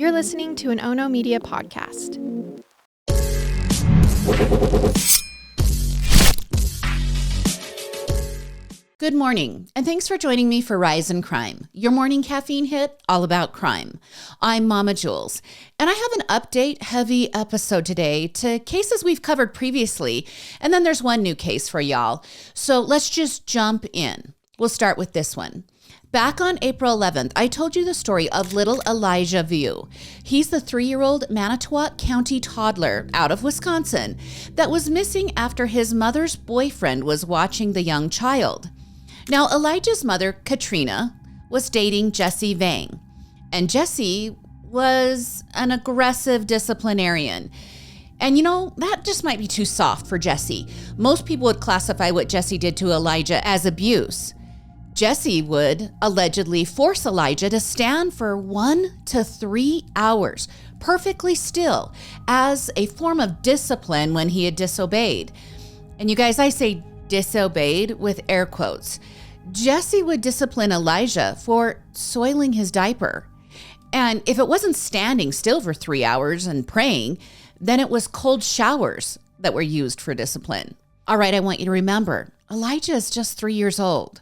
You're listening to an Ono Media podcast. Good morning, and thanks for joining me for Rise in Crime, your morning caffeine hit all about crime. I'm Mama Jules, and I have an update-heavy episode today to cases we've covered previously, and then there's one new case for y'all. So let's just jump in. We'll start with this one. Back on April 11th, I told you the story of little Elijah Beau. He's the 3-year-old Manitowoc County toddler out of Wisconsin that was missing after his mother's boyfriend was watching the young child. Now, Elijah's mother, Katrina, was dating Jesse Vang, and Jesse was an aggressive disciplinarian. And you know, that just might be too soft for Jesse. Most people would classify what Jesse did to Elijah as abuse. Jesse would allegedly force Elijah to stand for 1 to 3 hours, perfectly still, as a form of discipline when he had disobeyed. And you guys, I say disobeyed with air quotes. Jesse would discipline Elijah for soiling his diaper. And if it wasn't standing still for 3 hours and praying, then it was cold showers that were used for discipline. All right, I want you to remember, Elijah is just 3 years old.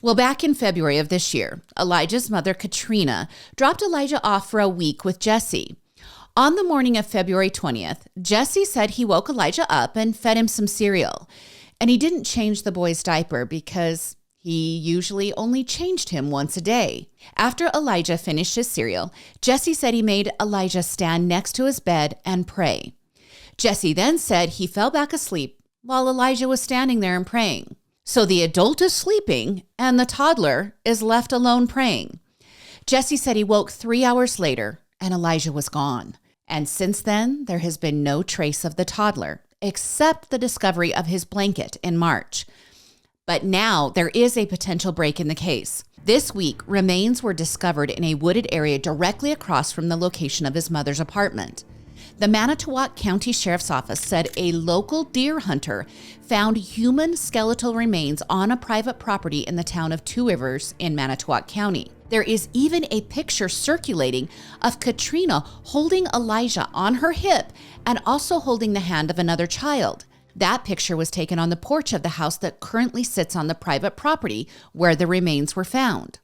Well, back in February of this year, Elijah's mother, Katrina, dropped Elijah off for a week with Jesse. On the morning of February 20th, Jesse said he woke Elijah up and fed him some cereal. And he didn't change the boy's diaper because he usually only changed him once a day. After Elijah finished his cereal, Jesse said he made Elijah stand next to his bed and pray. Jesse then said he fell back asleep while Elijah was standing there and praying. So the adult is sleeping and the toddler is left alone praying. Jesse said he woke 3 hours later and Elijah was gone. And since then, there has been no trace of the toddler, except the discovery of his blanket in March. But now there is a potential break in the case. This week, remains were discovered in a wooded area directly across from the location of his mother's apartment. The Manitowoc County Sheriff's Office said a local deer hunter found human skeletal remains on a private property in the town of Two Rivers in Manitowoc County. There is even a picture circulating of Katrina holding Elijah on her hip and also holding the hand of another child. That picture was taken on the porch of the house that currently sits on the private property where the remains were found.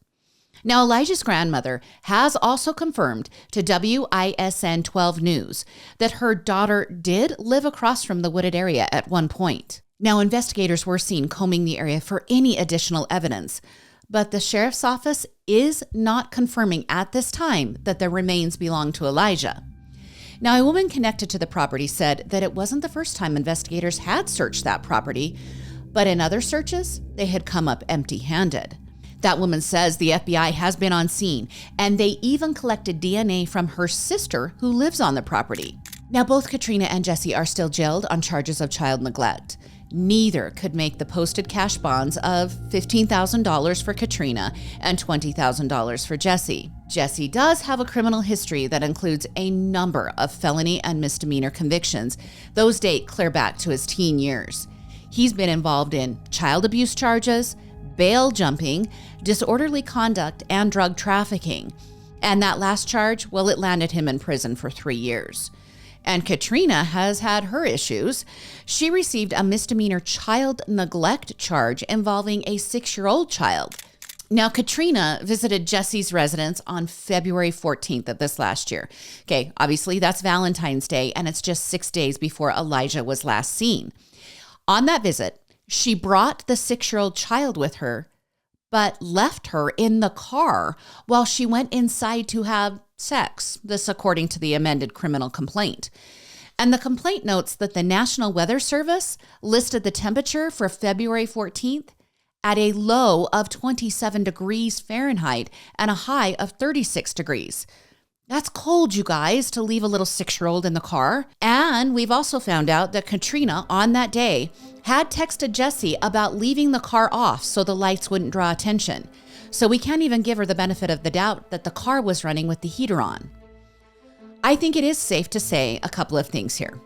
Now, Elijah's grandmother has also confirmed to WISN 12 News that her daughter did live across from the wooded area at one point. Now, investigators were seen combing the area for any additional evidence, but the sheriff's office is not confirming at this time that the remains belong to Elijah. Now, a woman connected to the property said that it wasn't the first time investigators had searched that property, but in other searches, they had come up empty-handed. That woman says the FBI has been on scene, and they even collected DNA from her sister who lives on the property. Now, both Katrina and Jesse are still jailed on charges of child neglect. Neither could make the posted cash bonds of $15,000 for Katrina and $20,000 for Jesse. Jesse does have a criminal history that includes a number of felony and misdemeanor convictions. Those date clear back to his teen years. He's been involved in child abuse charges, bail jumping, disorderly conduct, and drug trafficking. And that last charge, well, it landed him in prison for 3 years. And Katrina has had her issues. She received a misdemeanor child neglect charge involving a 6-year-old child. Now, Katrina visited Jesse's residence on February 14th of this last year. Okay, obviously that's Valentine's Day, and it's just 6 days before Elijah was last seen. On that visit, she brought the 6-year-old child with her, but left her in the car while she went inside to have sex. This according to the amended criminal complaint. And the complaint notes that the National Weather Service listed the temperature for February 14th at a low of 27 degrees Fahrenheit and a high of 36 degrees. That's cold, you guys, to leave a little 6-year-old in the car. And we've also found out that Katrina, on that day, had texted Jesse about leaving the car off so the lights wouldn't draw attention. So we can't even give her the benefit of the doubt that the car was running with the heater on. I think it is safe to say a couple of things here.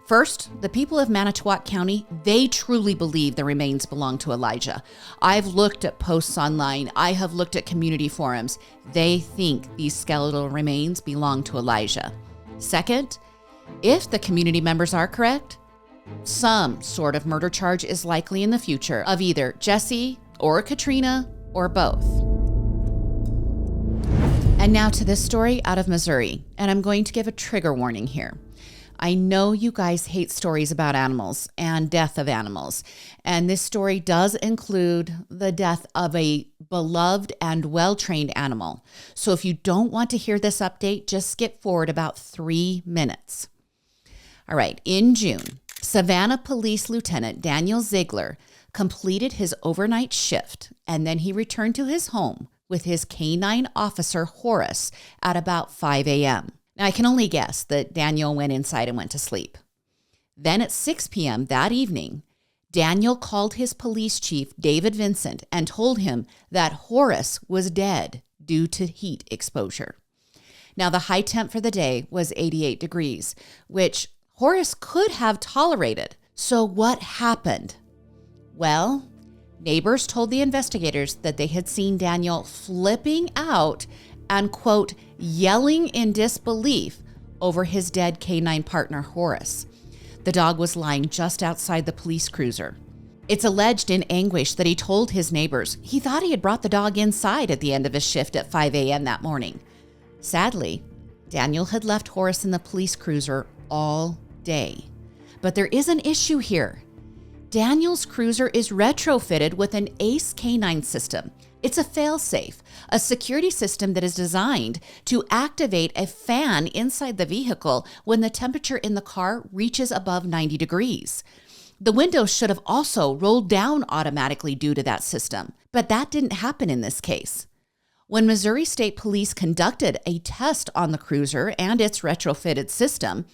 First, the people of Manitowoc County, they truly believe the remains belong to Elijah. I've looked at posts online. I have looked at community forums. They think these skeletal remains belong to Elijah. Second, if the community members are correct, some sort of murder charge is likely in the future of either Jesse or Katrina or both. And now to this story out of Missouri, and I'm going to give a trigger warning here. I know you guys hate stories about animals and death of animals, and this story does include the death of a beloved and well-trained animal. So if you don't want to hear this update, just skip forward about 3 minutes. All right, in June, Savannah Police Lieutenant Daniel Ziegler completed his overnight shift, and then he returned to his home with his canine officer, Horace, at about 5 a.m. Now, I can only guess that Daniel went inside and went to sleep. Then at 6 p.m. that evening, Daniel called his police chief, David Vincent, and told him that Horace was dead due to heat exposure. Now, the high temp for the day was 88 degrees, which Horace could have tolerated. So what happened? Well, neighbors told the investigators that they had seen Daniel flipping out and, quote, yelling in disbelief over his dead canine partner, Horace. The dog was lying just outside the police cruiser. It's alleged in anguish that he told his neighbors he thought he had brought the dog inside at the end of his shift at 5 a.m. that morning. Sadly, Daniel had left Horace in the police cruiser all day. But there is an issue here. Daniel's cruiser is retrofitted with an ACE canine system. It's a fail-safe, a security system that is designed to activate a fan inside the vehicle when the temperature in the car reaches above 90 degrees. The windows should have also rolled down automatically due to that system, but that didn't happen in this case. When Missouri State Police conducted a test on the cruiser and its retrofitted system,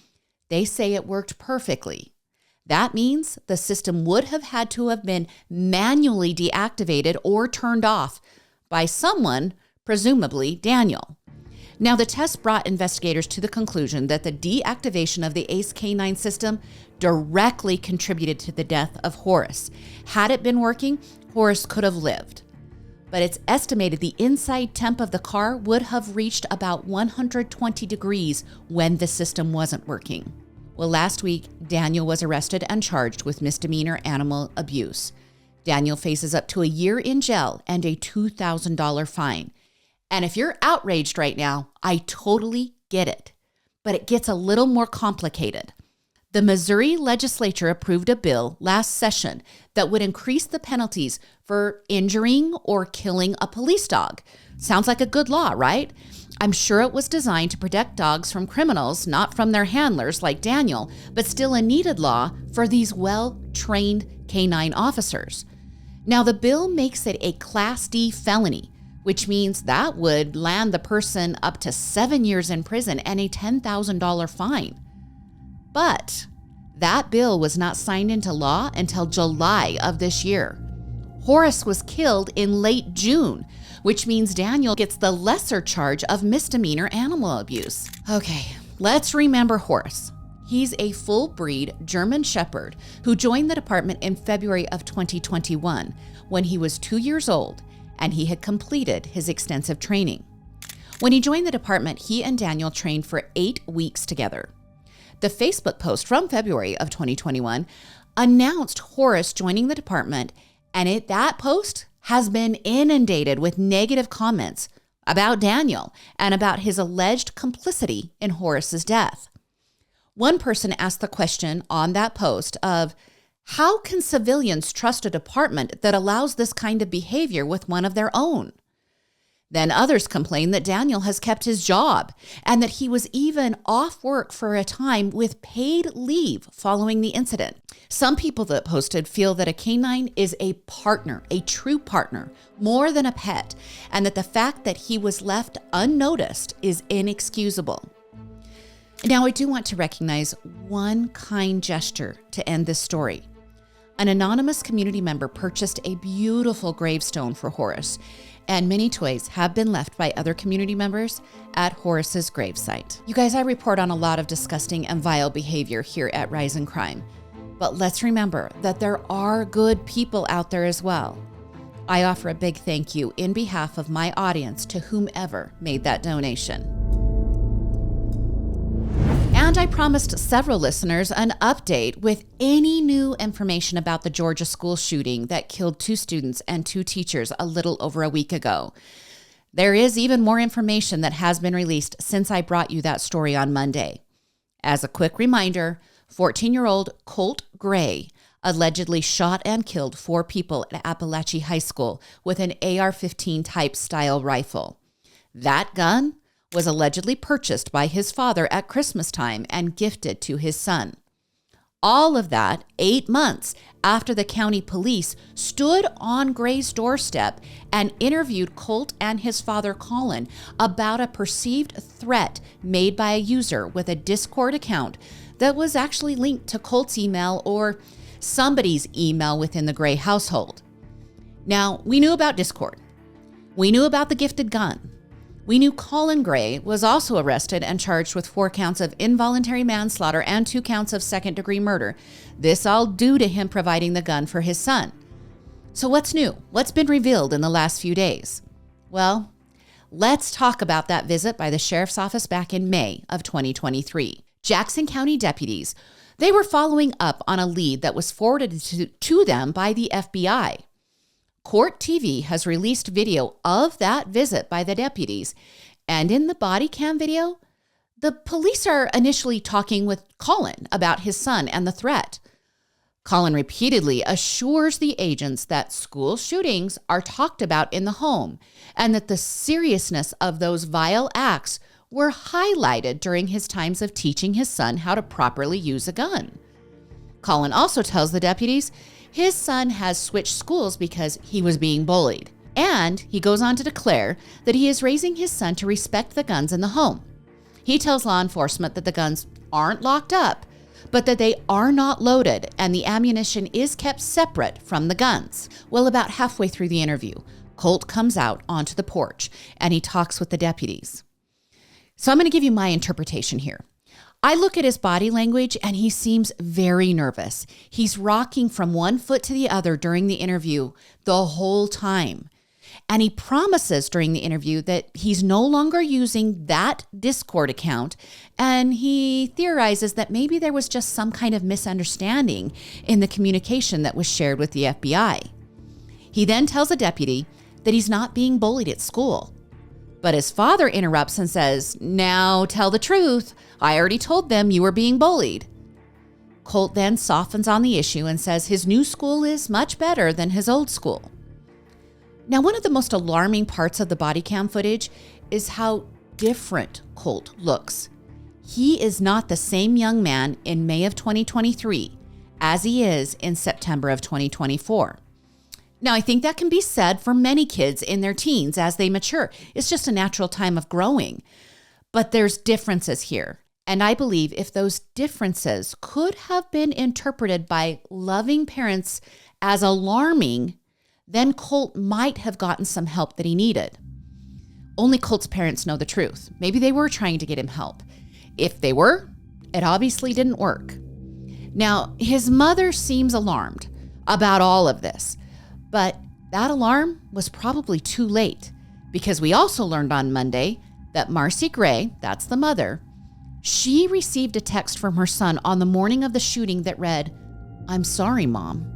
they say it worked perfectly. That means the system would have had to have been manually deactivated or turned off by someone, presumably Daniel. Now, the test brought investigators to the conclusion that the deactivation of the ACE canine system directly contributed to the death of Horace. Had it been working, Horace could have lived. But it's estimated the inside temp of the car would have reached about 120 degrees when the system wasn't working. Well, last week, Daniel was arrested and charged with misdemeanor animal abuse. Daniel faces up to a year in jail and a $2,000 fine. And if you're outraged right now, I totally get it. But it gets a little more complicated. The Missouri legislature approved a bill last session that would increase the penalties for injuring or killing a police dog. Sounds like a good law, right? I'm sure it was designed to protect dogs from criminals, not from their handlers like Daniel, but still a needed law for these well-trained canine officers. Now, the bill makes it a Class D felony, which means that would land the person up to 7 years in prison and a $10,000 fine. But that bill was not signed into law until July of this year. Horace was killed in late June, which means Daniel gets the lesser charge of misdemeanor animal abuse. Okay, let's remember Horace. He's a full-breed German Shepherd who joined the department in February of 2021 when he was 2 years old and he had completed his extensive training. When he joined the department, he and Daniel trained for 8 weeks together. The Facebook post from February of 2021 announced Horace joining the department, and that post has been inundated with negative comments about Daniel and about his alleged complicity in Horace's death. One person asked the question on that post of, how can civilians trust a department that allows this kind of behavior with one of their own? Then others complained that Daniel has kept his job and that he was even off work for a time with paid leave following the incident. Some people that posted feel that a canine is a partner, a true partner, more than a pet, and that the fact that he was left unnoticed is inexcusable. Now, I do want to recognize one kind gesture to end this story. An anonymous community member purchased a beautiful gravestone for Horace, and many toys have been left by other community members at Horace's gravesite. You guys, I report on a lot of disgusting and vile behavior here at Rise in Crime, but let's remember that there are good people out there as well. I offer a big thank you in behalf of my audience to whomever made that donation. And I promised several listeners an update with any new information about the Georgia school shooting that killed 2 students and 2 teachers a little over a week ago. There is even more information that has been released since I brought you that story on Monday. As a quick reminder, 14-year-old Colt Gray allegedly shot and killed 4 people at Appalachian High School with an AR-15 type style rifle. That gun was allegedly purchased by his father at Christmas time and gifted to his son. All of that 8 months after the county police stood on Gray's doorstep and interviewed Colt and his father Colin about a perceived threat made by a user with a Discord account that was actually linked to Colt's email or somebody's email within the Gray household. Now, we knew about Discord. We knew about the gifted gun. We knew Colin Gray was also arrested and charged with 4 counts of involuntary manslaughter and 2 counts of second-degree murder. This all due to him providing the gun for his son. So what's new? What's been revealed in the last few days? Well, let's talk about that visit by the sheriff's office back in May of 2023. Jackson County deputies, they were following up on a lead that was forwarded to them by the FBI. Court TV has released video of that visit by the deputies, and in the body cam video, the police are initially talking with Colin about his son and the threat. Colin repeatedly assures the agents that school shootings are talked about in the home and that the seriousness of those vile acts were highlighted during his times of teaching his son how to properly use a gun. Colin also tells the deputies his son has switched schools because he was being bullied. And he goes on to declare that he is raising his son to respect the guns in the home. He tells law enforcement that the guns aren't locked up, but that they are not loaded and the ammunition is kept separate from the guns. Well, about halfway through the interview, Colt comes out onto the porch and he talks with the deputies. So I'm going to give you my interpretation here. I look at his body language and he seems very nervous. He's rocking from one foot to the other during the interview the whole time. And he promises during the interview that he's no longer using that Discord account. And he theorizes that maybe there was just some kind of misunderstanding in the communication that was shared with the FBI. He then tells a deputy that he's not being bullied at school. But his father interrupts and says, "Now tell the truth. I already told them you were being bullied." Colt then softens on the issue and says his new school is much better than his old school. Now, one of the most alarming parts of the body cam footage is how different Colt looks. He is not the same young man in May of 2023 as he is in September of 2024. Now, I think that can be said for many kids in their teens as they mature. It's just a natural time of growing. But there's differences here. And I believe if those differences could have been interpreted by loving parents as alarming, then Colt might have gotten some help that he needed. Only Colt's parents know the truth. Maybe they were trying to get him help. If they were, it obviously didn't work. Now, his mother seems alarmed about all of this. But that alarm was probably too late because we also learned on Monday that Marcy Gray, that's the mother, she received a text from her son on the morning of the shooting that read, "I'm sorry, Mom."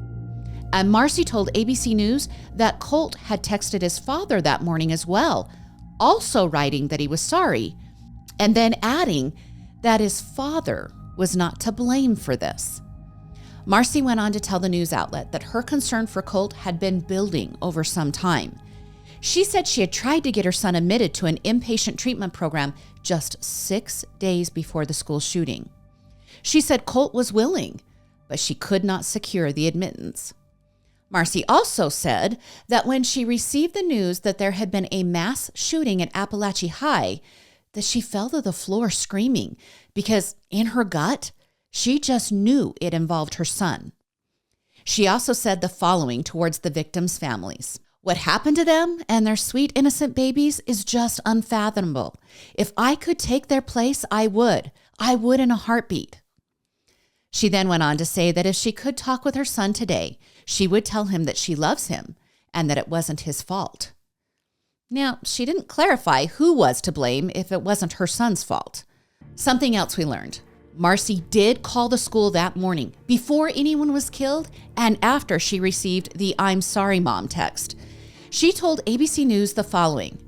And Marcy told ABC News that Colt had texted his father that morning as well, also writing that he was sorry, and then adding that his father was not to blame for this. Marcy went on to tell the news outlet that her concern for Colt had been building over some time. She said she had tried to get her son admitted to an inpatient treatment program just 6 days before the school shooting. She said Colt was willing, but she could not secure the admittance. Marcy also said that when she received the news that there had been a mass shooting at Appalachian High, that she fell to the floor screaming because in her gut, she just knew it involved her son. She also said the following towards the victims' families. What happened to them and their sweet, innocent babies is just unfathomable. If I could take their place, I would. I would in a heartbeat. She then went on to say that if she could talk with her son today, she would tell him that she loves him and that it wasn't his fault. Now, she didn't clarify who was to blame if it wasn't her son's fault. Something else we learned. Marcy did call the school that morning before anyone was killed and after she received the "I'm sorry, Mom" text. She told ABC News the following: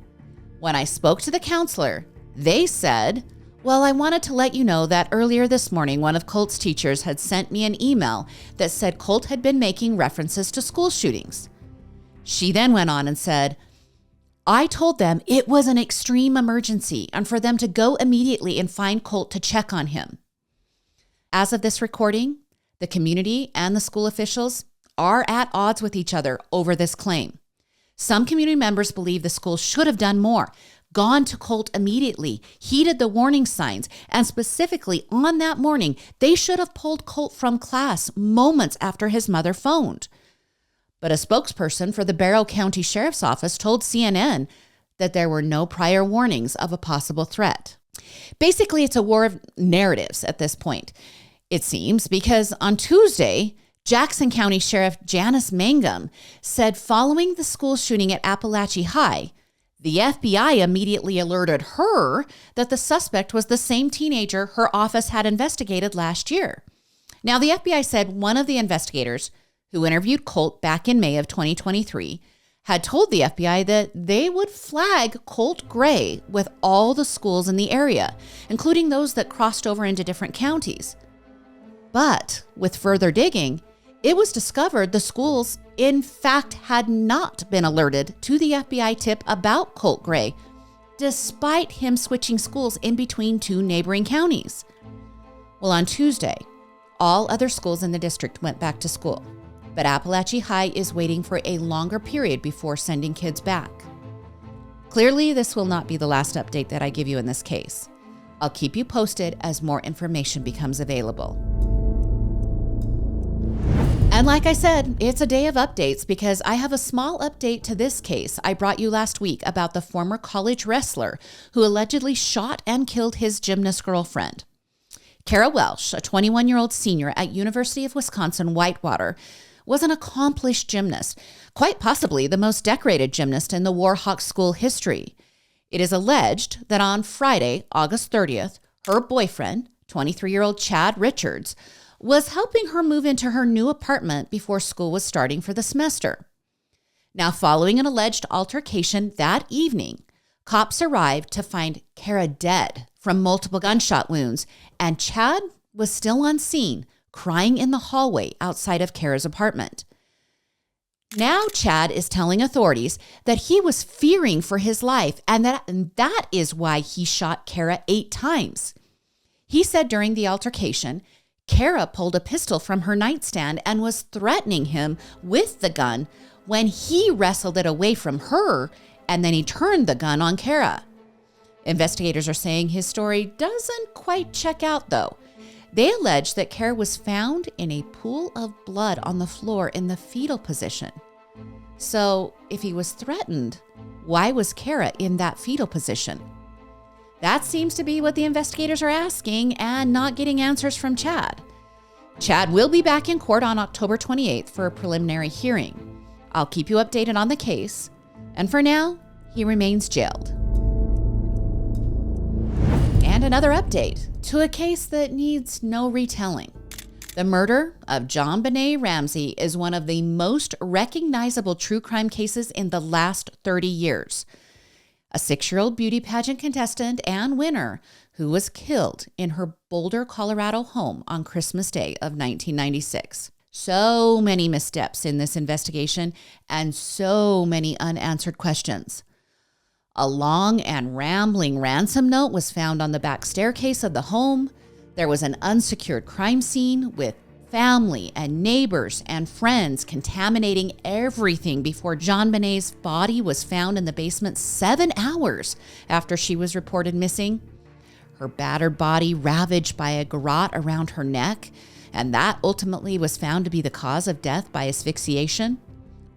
"When I spoke to the counselor, they said, well, I wanted to let you know that earlier this morning, one of Colt's teachers had sent me an email that said Colt had been making references to school shootings." She then went on and said, "I told them it was an extreme emergency and for them to go immediately and find Colt to check on him." As of this recording, the community and the school officials are at odds with each other over this claim. Some community members believe the school should have done more, gone to Colt immediately, heeded the warning signs, and specifically on that morning, they should have pulled Colt from class moments after his mother phoned. But a spokesperson for the Barrow County Sheriff's Office told CNN that there were no prior warnings of a possible threat. Basically, it's a war of narratives at this point, it seems, because on Tuesday, Jackson County Sheriff Janice Mangum said following the school shooting at Appalachia High, the FBI immediately alerted her that the suspect was the same teenager her office had investigated last year. Now, the FBI said one of the investigators who interviewed Colt back in May of 2023 had told the FBI that they would flag Colt Gray with all the schools in the area, including those that crossed over into different counties. But with further digging, it was discovered the schools, in fact, had not been alerted to the FBI tip about Colt Gray, despite him switching schools in between two neighboring counties. Well, on Tuesday, all other schools in the district went back to school, but Appalachia High is waiting for a longer period before sending kids back. Clearly, this will not be the last update that I give you in this case. I'll keep you posted as more information becomes available. And like I said, it's a day of updates because I have a small update to this case I brought you last week about the former college wrestler who allegedly shot and killed his gymnast girlfriend. Cara Welsh, a 21-year-old senior at University of Wisconsin-Whitewater, was an accomplished gymnast, quite possibly the most decorated gymnast in the Warhawk School history. It is alleged that on Friday, August 30th, her boyfriend, 23-year-old Chad Richards, was helping her move into her new apartment before school was starting for the semester. Now, following an alleged altercation that evening, cops arrived to find Cara dead from multiple gunshot wounds, and Chad was still on scene, crying in the hallway outside of Cara's apartment. Now Chad is telling authorities that he was fearing for his life and that is why he shot Cara 8 times. He said during the altercation, Cara pulled a pistol from her nightstand and was threatening him with the gun when he wrestled it away from her, and then he turned the gun on Cara. Investigators are saying his story doesn't quite check out, though. They allege that Cara was found in a pool of blood on the floor in the fetal position. So, if he was threatened, why was Cara in that fetal position? That seems to be what the investigators are asking and not getting answers from Chad. Chad will be back in court on October 28th for a preliminary hearing. I'll keep you updated on the case, and for now, he remains jailed. And another update to a case that needs no retelling. The murder of Jon Benet Ramsey is one of the most recognizable true crime cases in the last 30 years. A 6-year-old beauty pageant contestant and winner who was killed in her Boulder, Colorado home on Christmas Day of 1996. So many missteps in this investigation and so many unanswered questions. A long and rambling ransom note was found on the back staircase of the home. There was an unsecured crime scene with family and neighbors and friends contaminating everything before Jon Benet's body was found in the basement 7 hours after she was reported missing. Her battered body ravaged by a garrote around her neck, and that ultimately was found to be the cause of death by asphyxiation.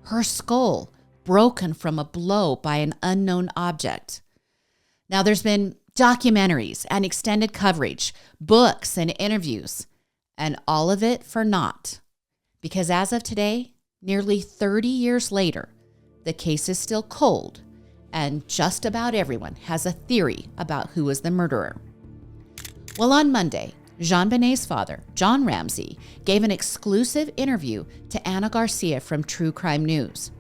Her skull broken from a blow by an unknown object. Now, there's been documentaries and extended coverage, books and interviews, and all of it for naught. Because as of today, nearly 30 years later, the case is still cold, and just about everyone has a theory about who was the murderer. Well, on Monday, Jon Benet's father, Jon Ramsey, gave an exclusive interview to Ana Garcia from True Crime News.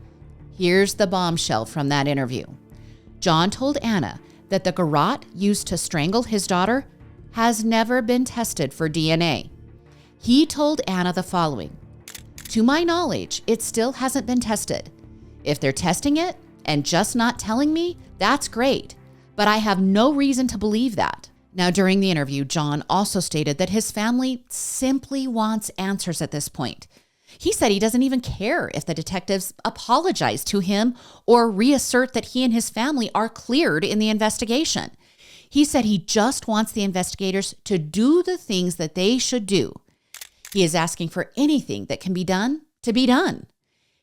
Here's the bombshell from that interview. Jon told Ana that the garrote used to strangle his daughter has never been tested for DNA. He told Ana the following: "To my knowledge, it still hasn't been tested. If they're testing it and just not telling me, that's great, but I have no reason to believe that." Now, during the interview, Jon also stated that his family simply wants answers at this point. He said he doesn't even care if the detectives apologize to him or reassert that he and his family are cleared in the investigation. He said he just wants the investigators to do the things that they should do. He is asking for anything that can be done to be done.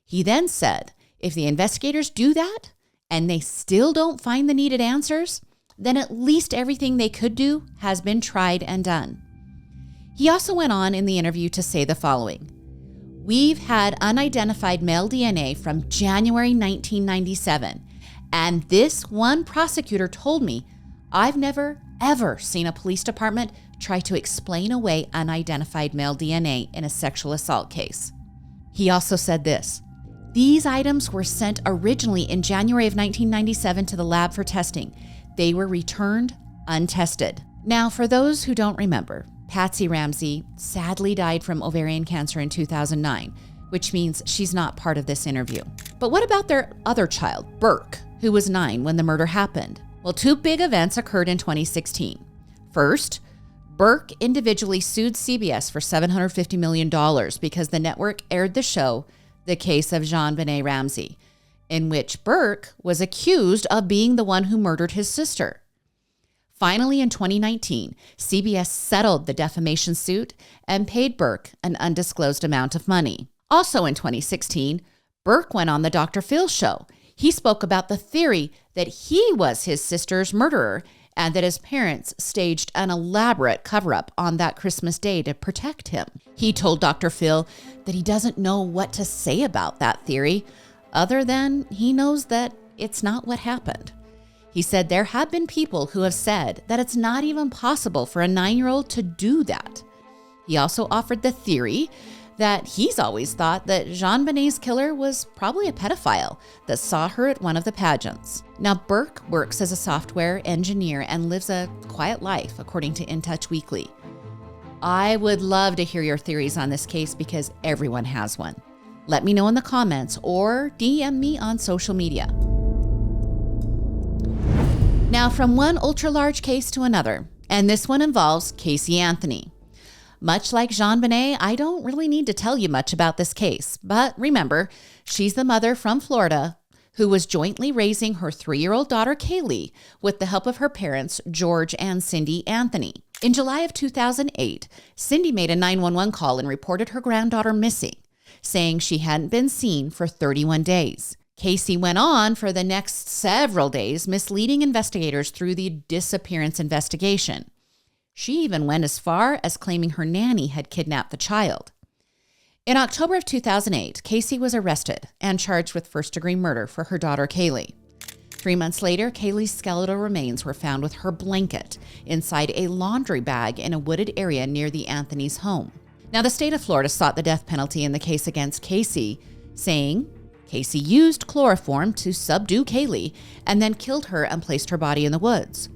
He then said if the investigators do that and they still don't find the needed answers, then at least everything they could do has been tried and done. He also went on in the interview to say the following: "We've had unidentified male DNA from January 1997, and this one prosecutor told me I've never, ever seen a police department try to explain away unidentified male DNA in a sexual assault case." He also said this: "These items were sent originally in January of 1997 to the lab for testing. They were returned untested." Now, for those who don't remember, Patsy Ramsey sadly died from ovarian cancer in 2009, which means she's not part of this interview. But what about their other child, Burke, who was 9 when the murder happened? Well, 2 big events occurred in 2016. First, Burke individually sued CBS for $750 million because the network aired the show, The Case of Jon Benet Ramsey, in which Burke was accused of being the one who murdered his sister. Finally, in 2019, CBS settled the defamation suit and paid Burke an undisclosed amount of money. Also in 2016, Burke went on the Dr. Phil show. He spoke about the theory that he was his sister's murderer and that his parents staged an elaborate cover-up on that Christmas day to protect him. He told Dr. Phil that he doesn't know what to say about that theory, other than he knows that it's not what happened. He said there have been people who have said that it's not even possible for a 9-year-old to do that. He also offered the theory that he's always thought that Jon Benet's killer was probably a pedophile that saw her at one of the pageants. Now, Burke works as a software engineer and lives a quiet life, according to In Touch Weekly. I would love to hear your theories on this case because everyone has one. Let me know in the comments or DM me on social media. Now, from one ultra-large case to another, and this one involves Casey Anthony. Much like Jon Benet, I don't really need to tell you much about this case, but remember, she's the mother from Florida who was jointly raising her 3-year-old daughter, Kaylee, with the help of her parents, George and Cindy Anthony. In July of 2008, Cindy made a 911 call and reported her granddaughter missing, saying she hadn't been seen for 31 days. Casey went on for the next several days, misleading investigators through the disappearance investigation. She even went as far as claiming her nanny had kidnapped the child. In October of 2008, Casey was arrested and charged with first-degree murder for her daughter, Kaylee. 3 months later, Kaylee's skeletal remains were found with her blanket inside a laundry bag in a wooded area near the Anthony's home. Now, the state of Florida sought the death penalty in the case against Casey, saying Casey used chloroform to subdue Kaylee and then killed her and placed her body in the woods.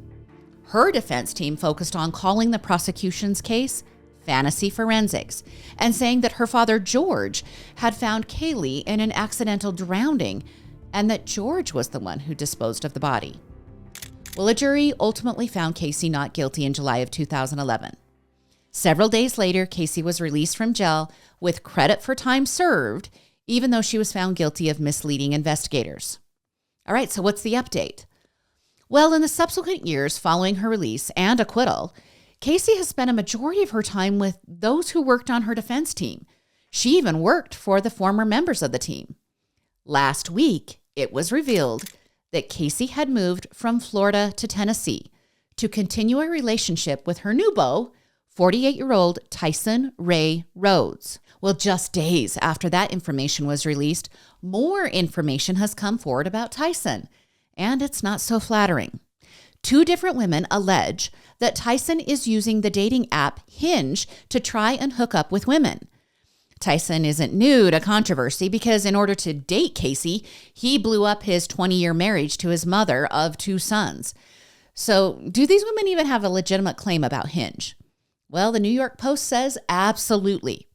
Her defense team focused on calling the prosecution's case fantasy forensics and saying that her father, George, had found Kaylee in an accidental drowning and that George was the one who disposed of the body. Well, a jury ultimately found Casey not guilty in July of 2011. Several days later, Casey was released from jail with credit for time served, even though she was found guilty of misleading investigators. All right, so what's the update? Well, in the subsequent years following her release and acquittal, Casey has spent a majority of her time with those who worked on her defense team. She even worked for the former members of the team. Last week, it was revealed that Casey had moved from Florida to Tennessee to continue a relationship with her new beau, 48-year-old Tyson Ray Rhodes. Well, just days after that information was released, more information has come forward about Tyson, and it's not so flattering. 2 different women allege that Tyson is using the dating app Hinge to try and hook up with women. Tyson isn't new to controversy because in order to date Casey, he blew up his 20-year marriage to his mother of 2 sons. So do these women even have a legitimate claim about Hinge? Well, the New York Post says absolutely.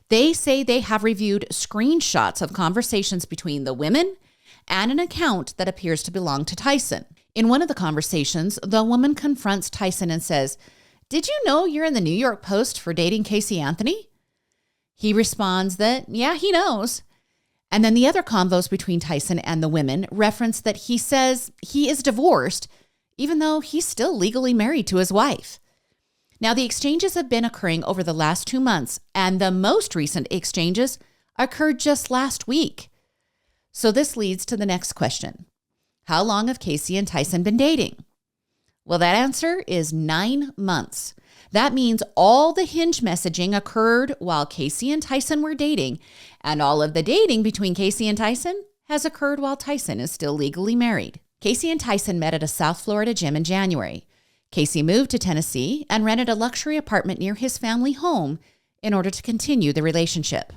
They say they have reviewed screenshots of conversations between the women and an account that appears to belong to Tyson. In one of the conversations, the woman confronts Tyson and says, "Did you know you're in the New York Post for dating Casey Anthony?" He responds that, yeah, he knows. And then the other convos between Tyson and the women reference that he says he is divorced, even though he's still legally married to his wife. Now, the exchanges have been occurring over the last 2 months, and the most recent exchanges occurred just last week. So this leads to the next question. How long have Casey and Tyson been dating? Well, that answer is 9 months. That means all the Hinge messaging occurred while Casey and Tyson were dating, and all of the dating between Casey and Tyson has occurred while Tyson is still legally married. Casey and Tyson met at a South Florida gym in January. Casey moved to Tennessee and rented a luxury apartment near his family home in order to continue the relationship.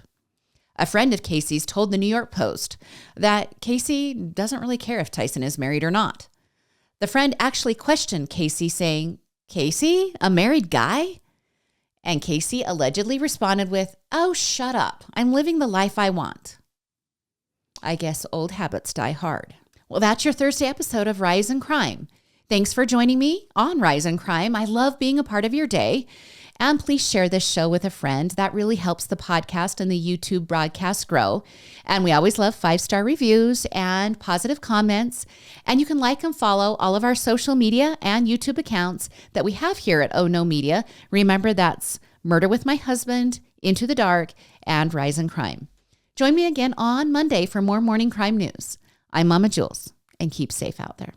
A friend of Casey's told the New York Post that Casey doesn't really care if Tyson is married or not. The friend actually questioned Casey, saying, "Casey, a married guy?" And Casey allegedly responded with, "Oh, shut up. I'm living the life I want." I guess old habits die hard. Well, that's your Thursday episode of Rise and Crime. Thanks for joining me on Rise and Crime. I love being a part of your day. And please share this show with a friend. That really helps the podcast and the YouTube broadcast grow. And we always love 5-star reviews and positive comments. And you can like and follow all of our social media and YouTube accounts that we have here at Oh No Media. Remember, that's Murder with My Husband, Into the Dark, and Rise and Crime. Join me again on Monday for more morning crime news. I'm Mama Jules, and keep safe out there.